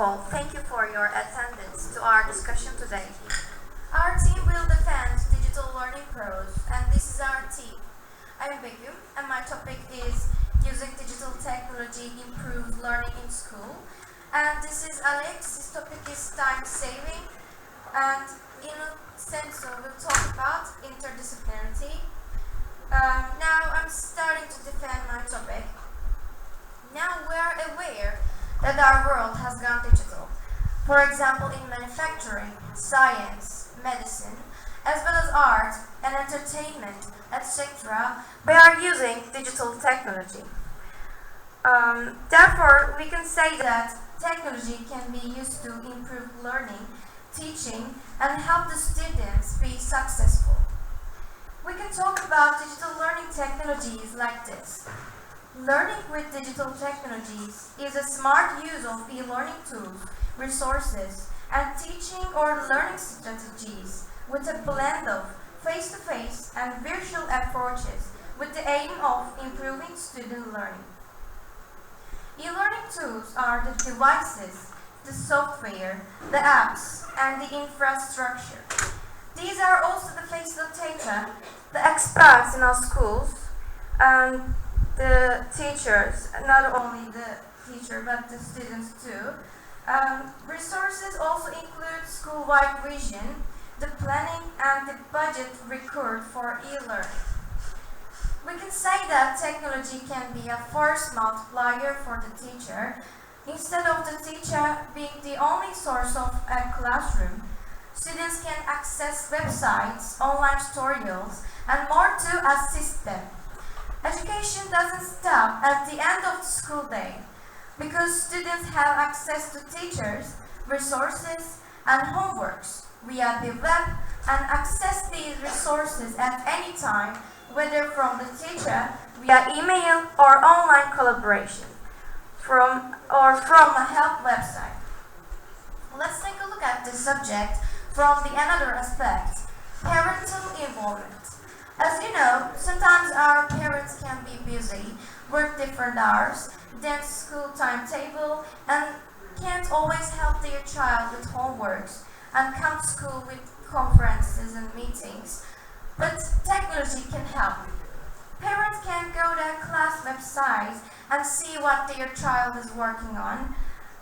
all, thank you for your attendance to our discussion today. Our team will defend digital learning pros, and this is our team. I'm Begum, and my topic is using digital technology improves learning in school. And this is Alex. His topic is time saving, and in a sense, we'll talk about interdisciplinarity. Now I'm starting to defend my topic. Now we're aware that our world has gone digital. For example, in manufacturing, science, medicine, as well as art and entertainment, etc., we are using digital technology. Therefore, we can say that technology can be used to improve learning, teaching, and help the students be successful. We can talk about digital learning technologies like this. Learning with digital technologies is a smart use of e-learning tools, resources, and teaching or learning strategies with a blend of face-to-face and virtual approaches with the aim of improving student learning. E-learning tools are the devices, the software, the apps, and the infrastructure. These are also the facilitator, the experts in our schools, and the teachers, not only the teacher but the students too. Resources also include school-wide vision, the planning and the budget required for e-learning. We can say that technology can be a force multiplier for the teacher. Instead of the teacher being the only source of a classroom, students can access websites, online tutorials, and more to assist them. Education doesn't stop at the end of the school day because students have access to teachers, resources, and homeworks via the web and access these resources at any time, whether from the teacher via email or online collaboration from a help website. Let's take a look at this subject from the another aspect, parental involvement. As you know, sometimes our parents can be busy, work different hours, then school timetable, and can't always help their child with homeworks and come to school with conferences and meetings. But technology can help. Parents can go to class websites and see what their child is working on,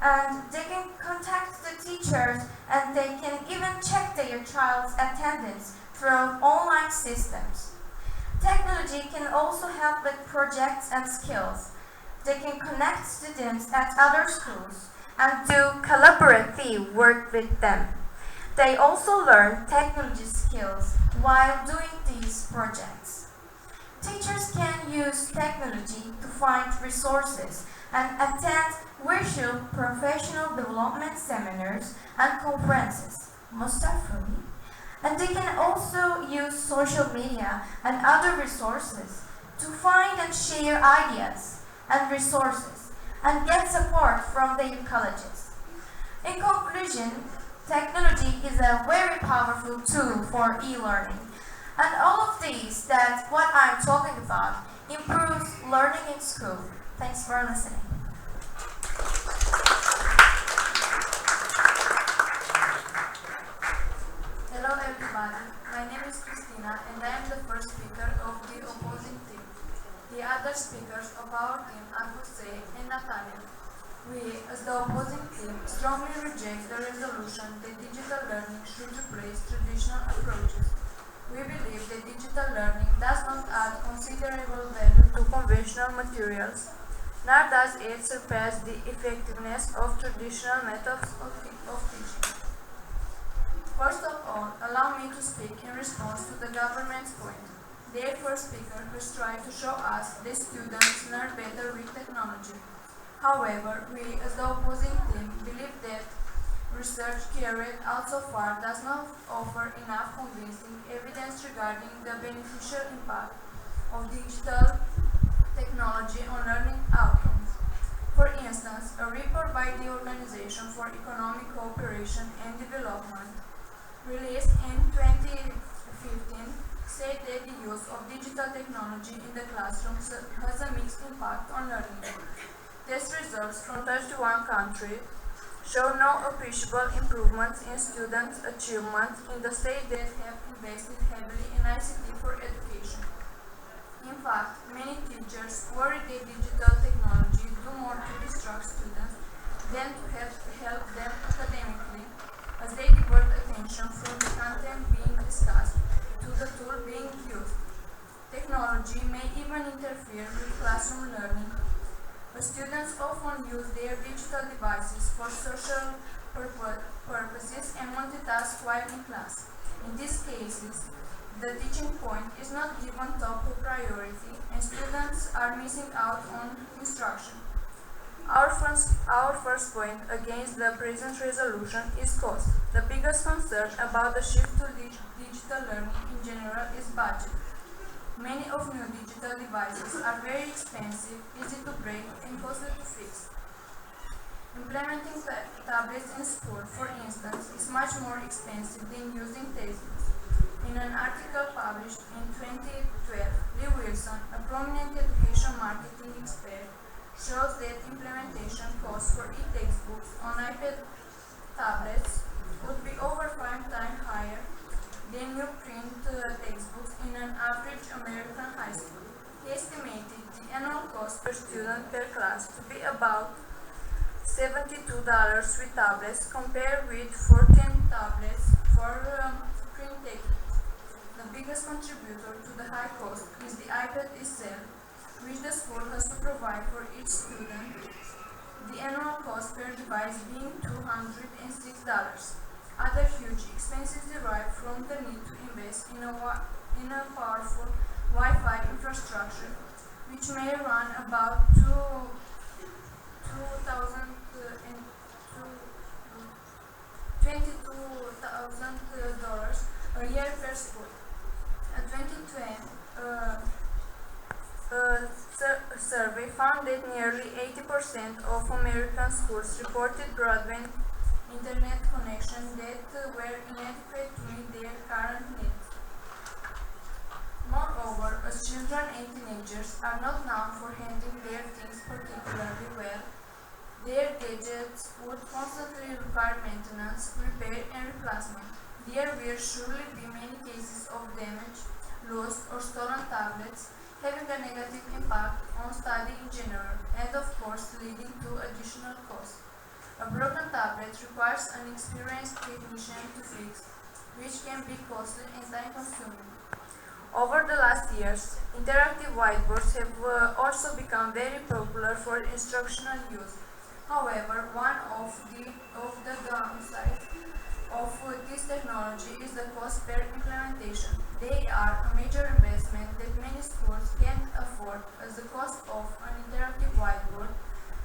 and they can contact the teachers, and they can even check their child's attendance through online systems. Technology can also help with projects and skills. They can connect students at other schools and do collaborative work with them. They also learn technology skills while doing these projects. Teachers can use technology to find resources and attend virtual professional development seminars and conferences, most are free. And they can also use social media and other resources to find and share ideas and resources and get support from their colleges. In conclusion, technology is a very powerful tool for e-learning. And all of these, that what I'm talking about, improves learning in school. Thanks for listening. Hello everybody, my name is Christina and I am the first speaker of the opposing team. The other speakers of our team are Jose and Natalia. We, as the opposing team, strongly reject the resolution that digital learning should replace traditional approaches. We believe that digital learning does not add considerable value to conventional materials, nor does it surpass the effectiveness of traditional methods of teaching. First of all, allow me to speak in response to the government's point. Their first speaker has tried to show us that students learn better with technology. However, we as the opposing team believe that research carried out so far does not offer enough convincing evidence regarding the beneficial impact of digital technology on learning outcomes. For instance, a report by the Organization for Economic Cooperation and Development released in 2015 said that the use of digital technology in the classroom has a mixed impact on learning. Test results from 31 countries show no appreciable improvements in students' achievements in the states that have invested heavily in ICT for education. In fact, many teachers worry that digital technology do more to distract students than to help them academically, as they divert attention from the content being discussed to the tool being used. Technology may even interfere with classroom learning, as students often use their digital devices for social purposes and multitask while in class. In these cases, the teaching point is not given top priority and students are missing out on instruction. Our first point against the present resolution is cost. The biggest concern about the shift to digital learning in general is budget. Many of new digital devices are very expensive, easy to break, and costly to fix. Implementing tablets in school, for instance, is much more expensive than using textbooks. In an article published in 2012, Lee Wilson, a prominent education marketing expert, shows that implementation costs for e-textbooks on iPad tablets would be over 5 times higher than new print textbooks in an average American high school. He estimated the annual cost per student per class to be about $72 with tablets compared with 14 tablets for print textbooks. The biggest contributor to the high cost is the iPad itself, which the school has to provide for each student, the annual cost per device being $206. Other huge expenses derive from the need to invest in a powerful Wi-Fi infrastructure, which may run about $22,000 a year per school. A 2020 survey found that nearly 80% of American schools reported broadband internet connections that were inadequate to meet their current needs. Moreover, as children and teenagers are not known for handling their things particularly well, their gadgets would constantly require maintenance, repair, and replacement. There will surely be many cases of damaged, lost, or stolen tablets, having a negative impact on study in general, and of course leading to additional costs. A broken tablet requires an experienced technician to fix, which can be costly and time-consuming. Over the last years, interactive whiteboards have also become very popular for instructional use. However, one of the downsides of this technology is the cost per implementation. They are a major investment that many schools can't afford, as the cost of an interactive whiteboard,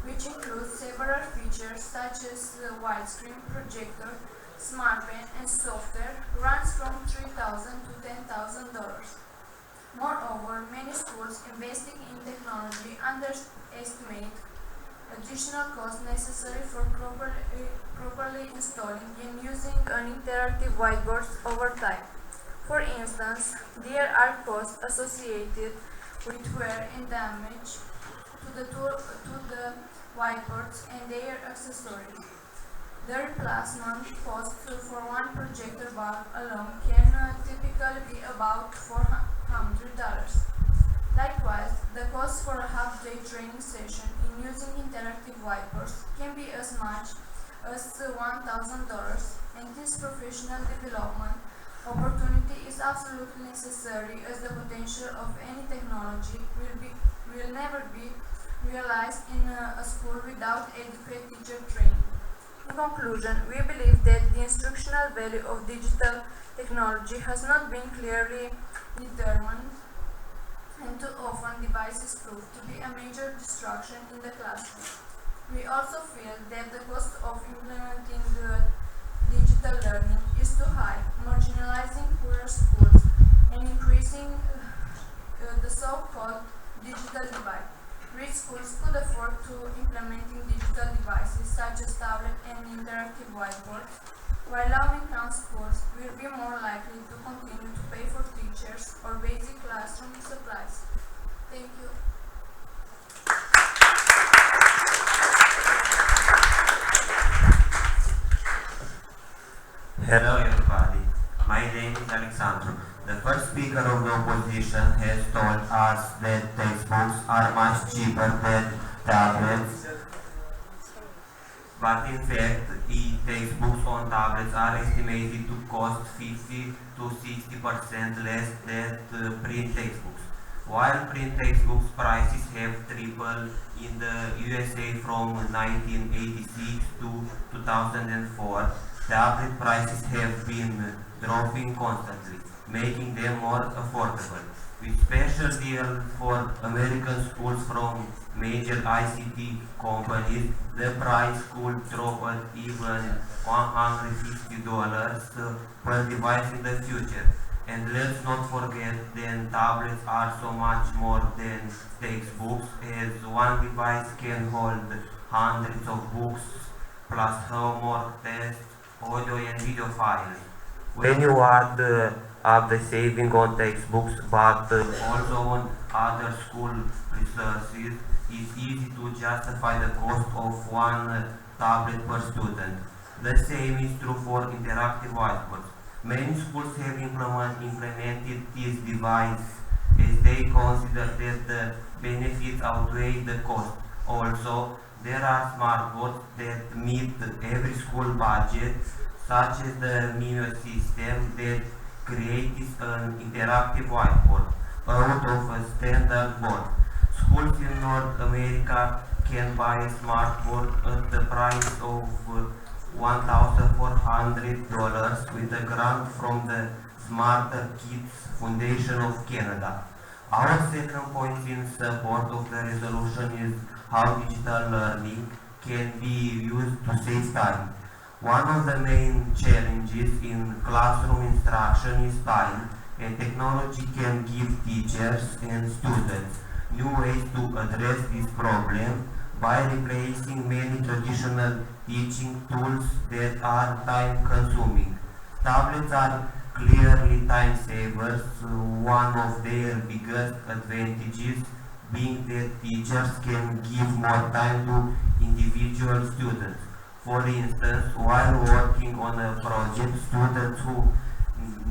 which includes several features such as the widescreen projector, smart pen, and software, runs from $3,000 to $10,000. Moreover, many schools investing in technology underestimate additional costs necessary for properly installing and using an interactive whiteboard over time. For instance, there are costs associated with wear and damage to the whiteboards and their accessories. The replacement cost for one projector bulb alone can typically be about $400. Likewise, the cost for a half-day training session in using interactive whiteboards can be as much as $1,000, and this professional development opportunity is absolutely necessary, as the potential of any technology will never be realized in a school without adequate teacher training. In conclusion, we believe that the instructional value of digital technology has not been clearly determined, and too often devices prove to be a major distraction in the classroom. We also feel that the cost of implementing the digital learning is too high, marginalizing poorer schools and increasing the so-called digital divide. Rich schools could afford to implementing digital devices such as tablet and interactive whiteboards, while low-income schools will be more likely to continue to pay for teachers or basic classroom supplies. Thank you. Hello everybody, my name is Alexandru. The first speaker of the opposition has told us that textbooks are much cheaper than tablets, but in fact, e-textbooks on tablets are estimated to cost 50 to 60% less than print textbooks. While print textbooks prices have tripled in the USA from 1986 to 2004, tablet prices have been dropping constantly, making them more affordable. With special deals for American schools from major ICT companies, the price could drop at even $150 per device in the future. And let's not forget that tablets are so much more than textbooks, as one device can hold hundreds of books plus homework, tests, audio and video files. When you add up the saving on textbooks but also on other school resources, it's easy to justify the cost of one tablet per student. The same is true for interactive whiteboards. Many schools have implemented this device as they consider that the benefits outweigh the cost. Also, there are smartboards that meet every school budget, such as the Mimo system that creates an interactive whiteboard out of a standard board. Schools in North America can buy a smartboard at the price of $1,400 with a grant from the Smarter Kids Foundation of Canada. Our second point in support of the resolution is how digital learning can be used to save time. One of the main challenges in classroom instruction is time, and technology can give teachers and students new ways to address this problem by replacing many traditional teaching tools that are time consuming. Tablets are clearly time savers, one of their biggest advantages being that teachers can give more time to individual students. For instance, while working on a project, students who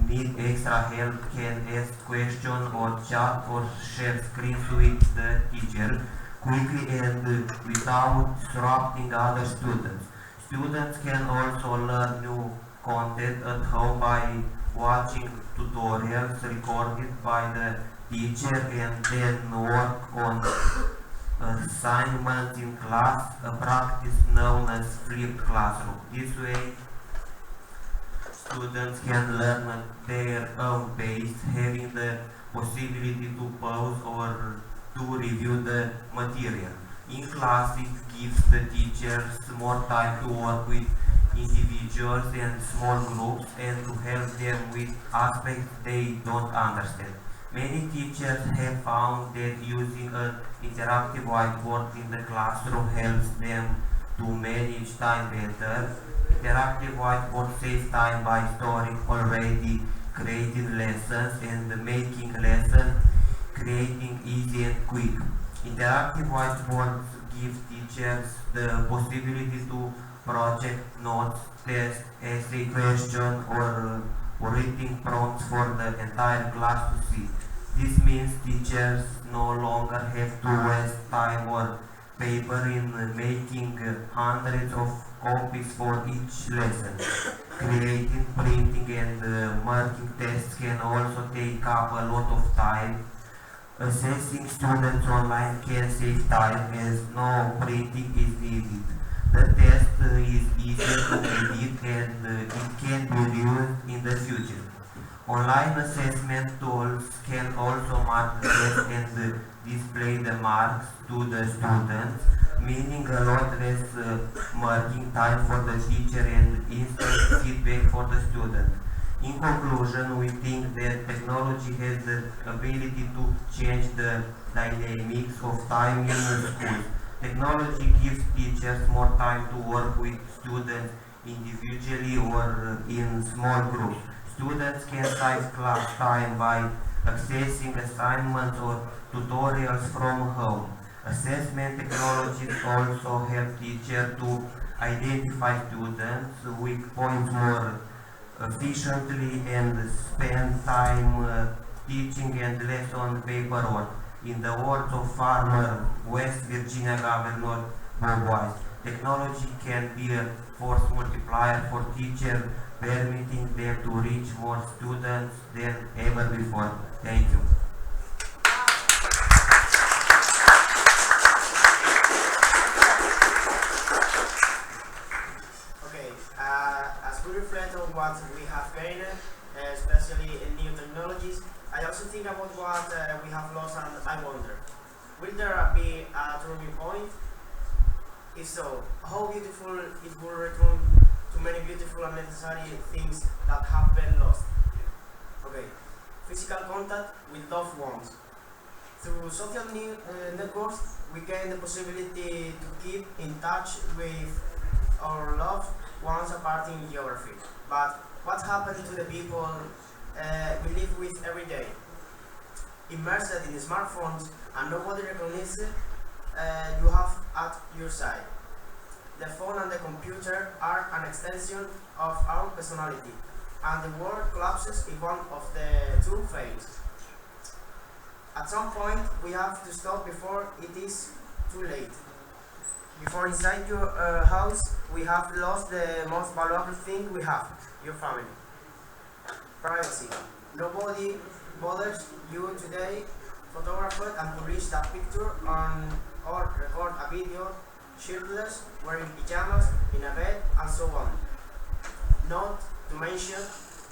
need extra help can ask questions or chat or share screens with the teacher quickly and without disrupting other students. Students can also learn new content at home by watching tutorials recorded by the teacher and then work on assignments in class, a practice known as flipped classroom. This way, students can learn at their own pace, having the possibility to pause or to review the material. In class, it gives the teachers more time to work with individuals and small groups and to help them with aspects they don't understand. Many teachers have found that using an interactive whiteboard in the classroom helps them to manage time better. Interactive whiteboard saves time by storing already created lessons and making lessons creating easy and quick. Interactive whiteboards give teachers the possibility to project notes, test, essay question, or writing prompts for the entire class to see. This means teachers no longer have to waste time or paper in making hundreds of copies for each lesson. Creating, printing, and marking tests can also take up a lot of time. Assessing students online can save time as no printing is needed. The test is easy to edit and it can be used in the future. Online assessment tools can also mark the test and display the marks to the students, meaning a lot less marking time for the teacher and instant feedback for the student. In conclusion, we think that technology has the ability to change the dynamics of time in schools. Technology gives teachers more time to work with students individually or in small groups. Students can save class time by accessing assignments or tutorials from home. Assessment technologies also help teachers to identify students' weak points more efficiently and spend time teaching and lesson paperwork. In the words of farmer West Virginia Governor Bob Wise, technology can be a force multiplier for teachers, permitting them to reach more students than ever before. Thank you. Okay, as we reflect on what we have gained, especially in new technologies, I also think about what we have lost, and I wonder, will there be a turning point? If so, how beautiful it will return to many beautiful and necessary things that have been lost. Okay, physical contact with loved ones. Through social networks, we gain the possibility to keep in touch with our loved ones apart in geography. But what happened to the people we live with every day? Immersed in smartphones and nobody recognizes you have at your side. The phone and the computer are an extension of our personality, and the world collapses if one of the two fails. At some point, we have to stop before it is too late. Before inside your house, we have lost the most valuable thing we have, your family. Privacy. Nobody bothers you today, photograph it and publish that picture on or record a video, shirtless, wearing pajamas, in a bed, and so on. Not to mention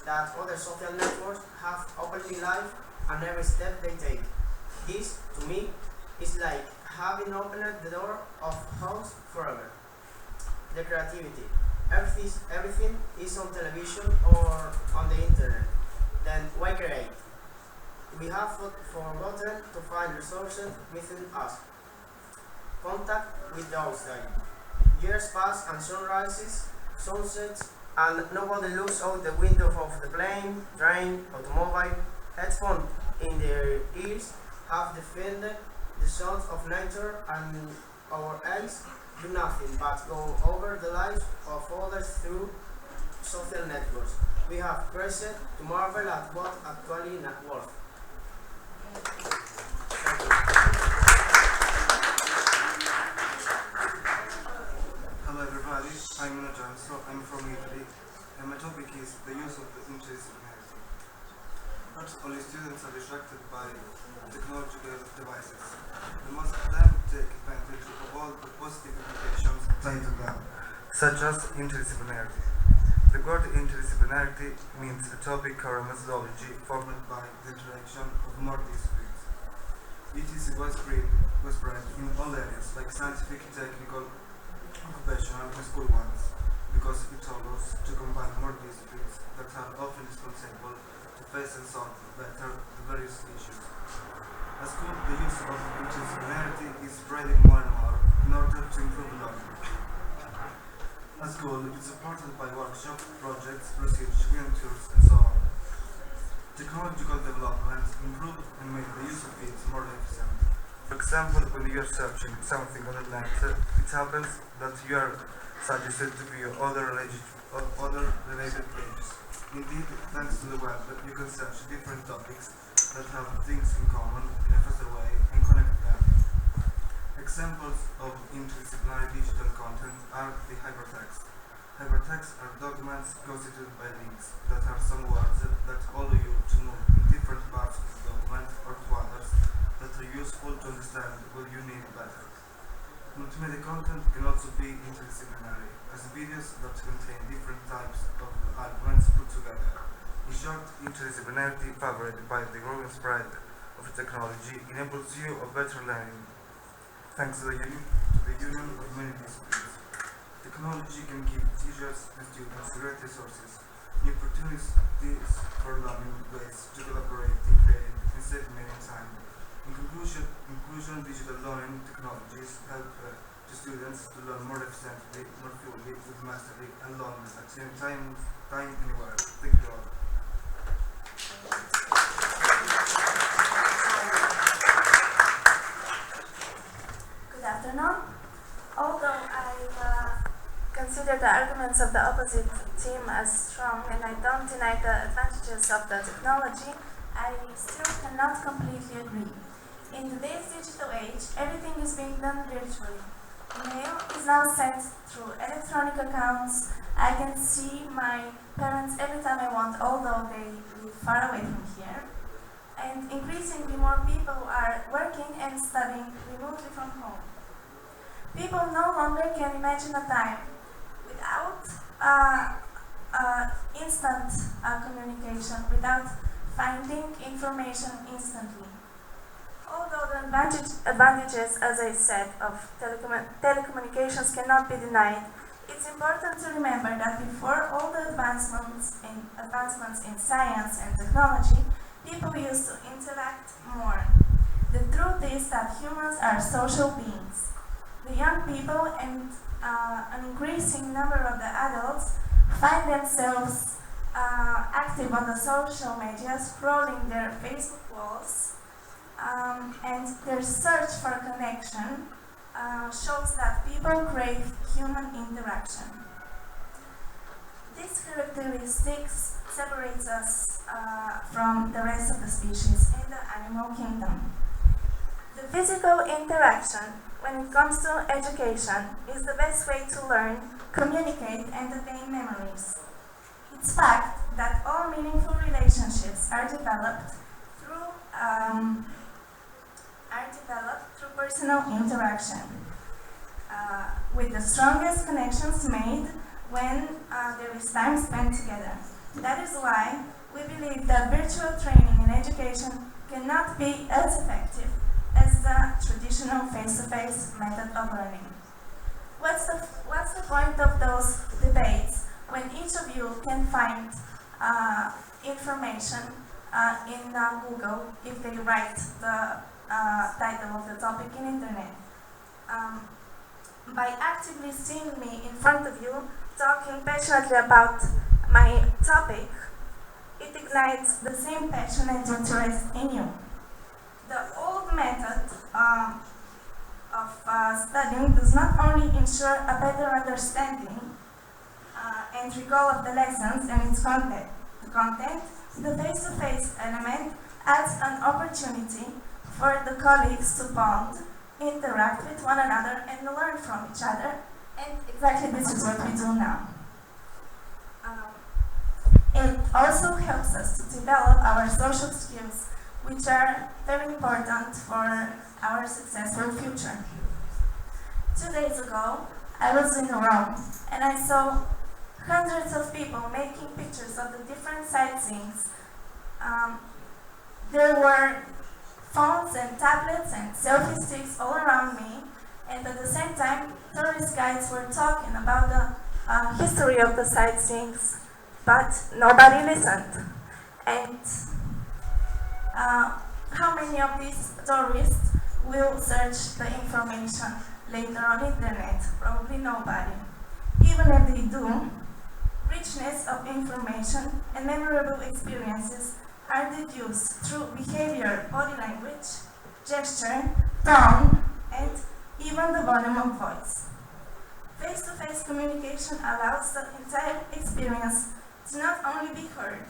that other social networks have openly live and every step they take. This, to me, is like having opened the door of house forever. The creativity. Everything is on television or on the internet. Then why create? We have forgotten to find resources within us. Contact with the outside. Years pass and sunrises, sunsets, and nobody looks out the window of the plane, train, automobile. Headphones in their ears have defended the sounds of nature, and our eyes do nothing but go over the lives of others through social networks. We have reason to marvel at what actually works. Hello everybody, I'm Inocenzo, I'm from Italy, and my topic is the use of the interdisciplinarity. Not only students are distracted by technological devices, we must then take advantage of all the positive implications tied to them, such as interdisciplinarity. The word interdisciplinarity means a topic or a methodology formed by the interaction of more disciplines. It is widespread in all areas, like scientific, technical, occupational, and school ones, because it allows to combine more disciplines that are often responsible to face and solve better the various issues. At school, the use of interdisciplinarity is spreading more and more in order to improve learning. At school, it is supported by workshops, projects, research, field tours, and so on. Technological development improved and made the use of it more efficient. For example, when you are searching something on the net, it happens that you are suggested to view other related pages. Indeed, thanks to the web, you can search different topics that have things in common in a faster way and connect them. Examples of interdisciplinary digital content are the hypertext. Hypertext are documents constituted by links that are some words that allow you to move in different parts of the document or to others that are useful to understand what you need better. Multimedia content can also be interdisciplinary, as videos that contain different types of arguments put together. In short, interdisciplinarity, favored by the growing spread of technology, enables you a better learning, thanks to the union of many disciplines. Technology can give teachers and students great resources, new opportunities for learning ways to collaborate and create and save many time. In conclusion, digital learning technologies help the students to learn more efficiently, more fully, with mastery, and learn at the same time anywhere. Thank you all. Good afternoon. Although I consider the arguments of the opposite team as strong and I don't deny the advantages of the technology, I still cannot completely agree. In today's digital age, everything is being done virtually. Mail is now sent through electronic accounts. I can see my parents every time I want, although they live far away from here. And increasingly more people are working and studying remotely from home. People no longer can imagine a time without instant communication, without finding information instantly. Although the advantages, as I said, of telecommunications cannot be denied, it's important to remember that before all the advancements in science and technology, people used to interact more. The truth is that humans are social beings. The young people and an increasing number of the adults find themselves active on the social media, scrolling their Facebook walls, and their search for connection shows that people crave human interaction. These characteristics separates us from the rest of the species in the animal kingdom. The physical interaction, when it comes to education, is the best way to learn, communicate, and attain memories. It's fact that all meaningful relationships are developed through personal interaction, with the strongest connections made when there is time spent together. That is why we believe that virtual training and education cannot be as effective as the traditional face-to-face method of learning. What's the point of those debates when each of you can find information in Google if they write the title of the topic in internet? By actively seeing me in front of you talking passionately about my topic, it ignites the same passion and interest in you. The old method of studying does not only ensure a better understanding and recall of the lessons and its content, the face-to-face element adds an opportunity for the colleagues to bond, interact with one another, and learn from each other. And exactly this is what we do now. It also helps us to develop our social skills, which are very important for our successful future. 2 days ago, I was in Rome, and I saw hundreds of people making pictures of the different sightseeings. There were phones and tablets and selfie sticks all around me, and at the same time, tourist guides were talking about the history of the sightseeings, but nobody listened. And how many of these tourists will search the information later on internet? Probably nobody. Even if they do, richness of information and memorable experiences are deduced through behavior, body language, gesture, tone, and even the volume of voice. Face-to-face communication allows the entire experience to not only be heard,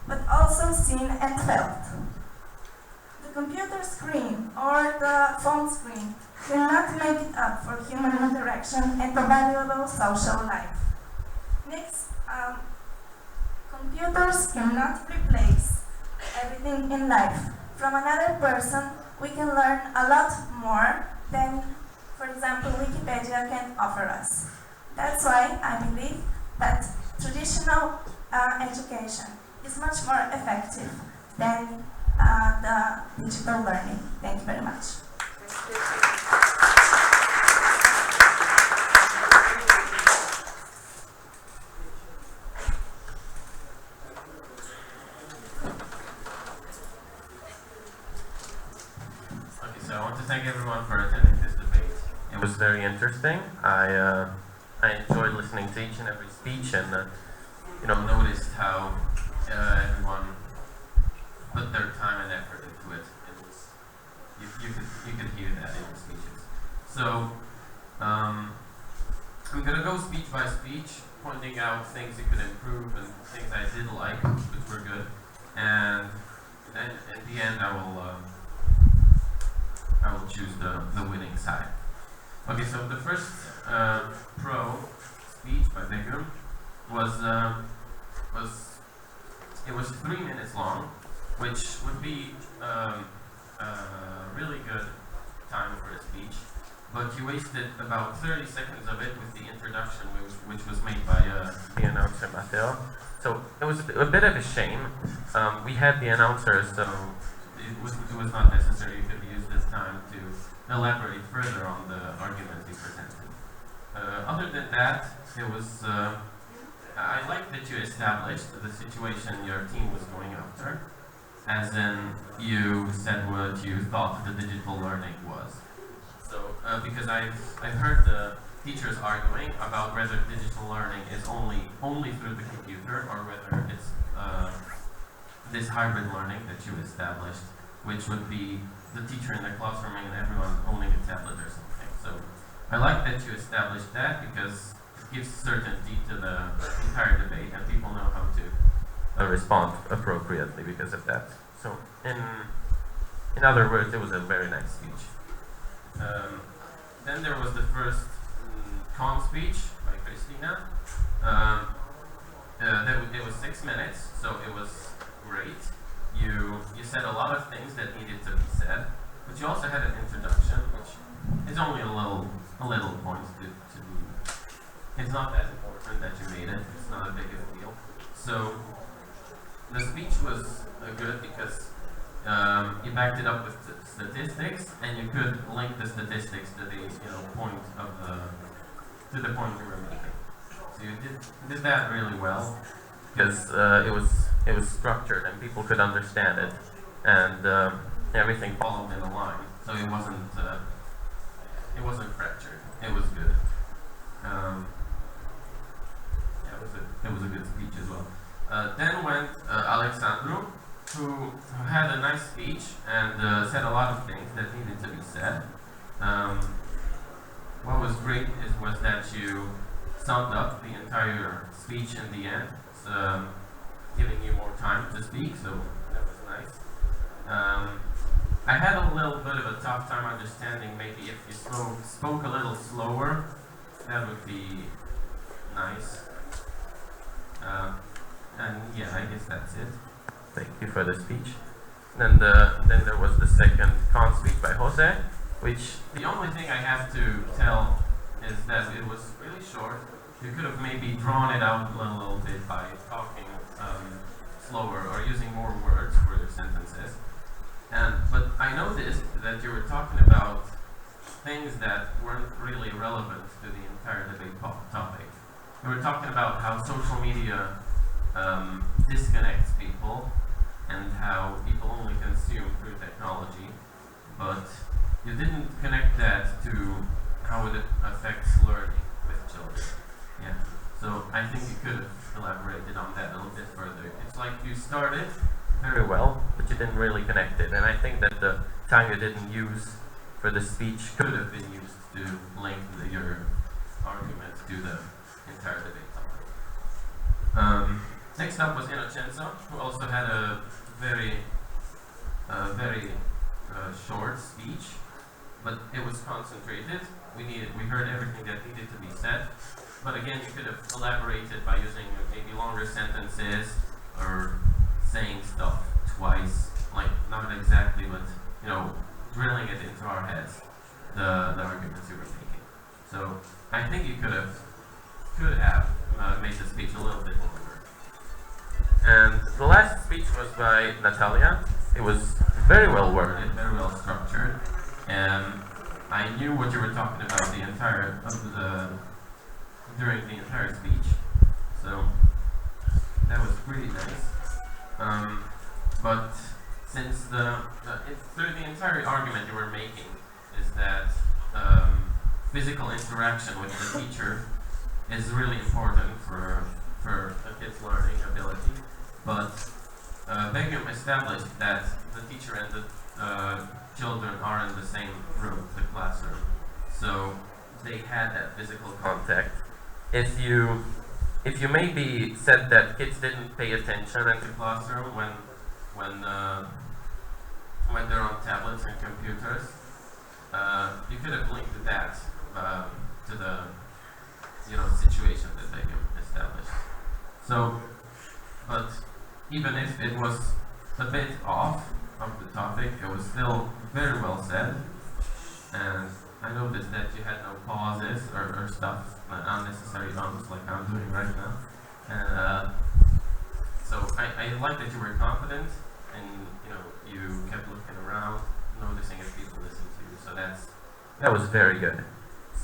but also seen and felt. The computer screen or the phone screen cannot make it up for human interaction and a valuable social life. Next, computers cannot replace everything in life. From another person, we can learn a lot more than, for example, Wikipedia can offer us. That's why I believe that traditional education is much more effective than the digital learning. Thank you very much. Okay, so I want to thank everyone for attending this debate. It was very interesting. I enjoyed listening to each and every speech, and noticed how everyone put their time and effort into it. It was you could hear that in the speeches. So I'm gonna go speech by speech. pointing out things you could improve and things I did like, which were good. And then in the end, I will choose the winning side. Okay, so the first pro speech by Begum was 3 minutes long, which would be really good time for a speech. But he wasted about 30 seconds of it with the introduction, which was made by the announcer Matteo. So it was a bit of a shame. We had the announcer, so it was not necessary. You could use this time to elaborate further on the argument he presented. Other than that, it was. I like that you established the situation your team was going after, as in you said what you thought the digital learning was. So, because I've heard the teachers arguing about whether digital learning is only through the computer or whether it's this hybrid learning that you established, which would be the teacher in the classroom and everyone owning a tablet or something. So, I like that you established that because it gives certainty to the entire debate and people know how to respond appropriately because of that. So, in other words, it was a very nice speech. Then there was the first con speech by Christina. It was 6 minutes, so it was great. You said a lot of things that needed to be said, but you also had an introduction, which is only a little point to be. It's not that important that you made it. It's not a big of a deal. So the speech was good because you backed it up with statistics, and you could link the statistics to the point of to the point you were making. So you did that really well because it was structured and people could understand it, and everything followed in a line. So it wasn't fractured. It was good. It was a good speech as well. Then went Alexandru, who had a nice speech and said a lot of things that needed to be said. What was great was that you summed up the entire speech in the end, giving you more time to speak, so that was nice. I had a little bit of a tough time understanding maybe if you spoke a little slower, that would be nice. And yeah, I guess that's it. Thank you for the speech. Then there was the second con speech by Jose, which the only thing I have to tell is that it was really short. You could have maybe drawn it out a little bit by talking slower or using more words for your sentences. But I noticed that you were talking about things that weren't really relevant to the entire debate topic. You were talking about how social media disconnects people and how people only consume through technology, but you didn't connect that to how it affects learning with children. Yeah. So I think you could have elaborated on that a little bit further. It's like you started very well, but you didn't really connect it. And I think that the time you didn't use for the speech could have been used to link your argument to the entire debate topic. Next up was Innocenzo, who also had a very short speech, but it was concentrated. We heard everything that needed to be said, but again, you could have elaborated by using maybe longer sentences or saying stuff twice, like not exactly, but drilling it into our heads, the arguments you were making. So I think you could have made the speech a little bit longer. And the last speech was by Natalia. It was very well worded, very well structured, and I knew what you were talking about during the entire speech. So that was pretty nice. But since through the entire argument you were making is that physical interaction with the teacher is really important for a kid's learning ability. But Begum established that the teacher and the children are in the same room, the classroom. So they had that physical contact. If you if you maybe said that kids didn't pay attention in the classroom when they're on tablets and computers, you could have linked that to the situation that they established. So, but even if it was a bit off of the topic, it was still very well said, and I noticed that you had no pauses or stuff, unnecessary ums like I'm doing right now, and so I like that you were confident, and you kept looking around, noticing if people listened to you, so that was very good.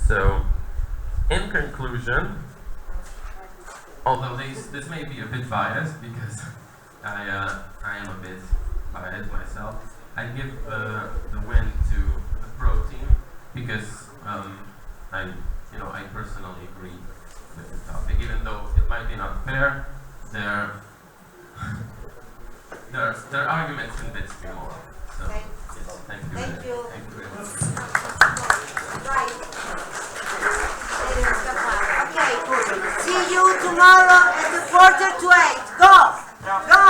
So, in conclusion, although this may be a bit biased because I am a bit biased myself, I give the win to the pro team because I personally agree with the topic, even though it might be not fair. Their arguments convince me more. So Okay. yes, thank you. Thank you. Thank you very much. Right. Okay. See you tomorrow at the 7:45. Go! Go!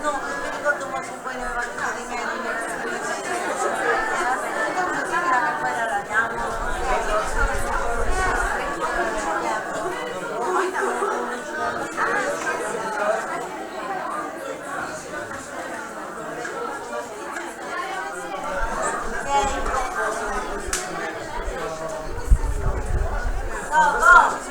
No, mi ricordo molto poi ne aveva detto di me, di Go, go!